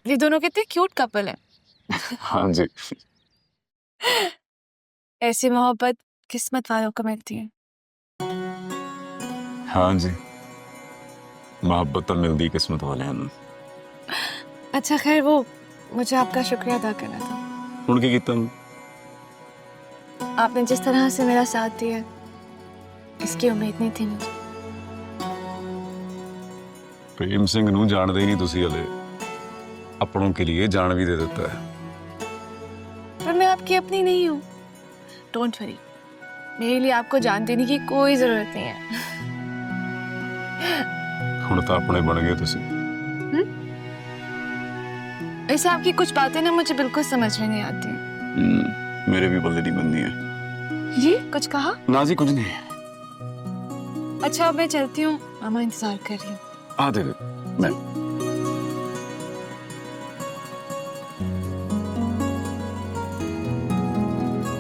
ये दोनों कितने क्यूट कपल हैं। हाँ जी। ऐसी मोहब्बत किस्मत वालों को मिलती है। हाँ जी, मोहब्बत तो मिलती किस्मत वाले हैं। अच्छा खैर, वो मुझे आपका शुक्रिया अदा करना था। ਹੁਣ ਕੀ ਕੀਤਾ? आपने जिस तरह से मेरा साथ दिया, इसकी उम्मीद नहीं थी मुझे। प्रेम सिंह ਨੂੰ ਜਾਣਦੇ ਹੀ ਨਹੀਂ ਤੁਸੀਂ ਹਲੇ, अपनों के लिए जान भी दे देता है। पर मैं आपकी अपनी नहीं हूँ। डोंट वरी, मेरे लिए आपको जान देने की कोई जरूरत नहीं है। ਹੁਣ ਤਾਂ ਆਪਣੇ ਬਣ गए ਤੁਸੀਂ। वैसे आपकी कुछ बातें ना मुझे बिल्कुल समझ में नहीं आती। मेरे भी बल्ले नहीं बननी है। जी कुछ कहा? ना जी कुछ नहीं। अच्छा अब मैं चलती हूँ, मामा इंतजार कर रही हूँ। आ दे मैं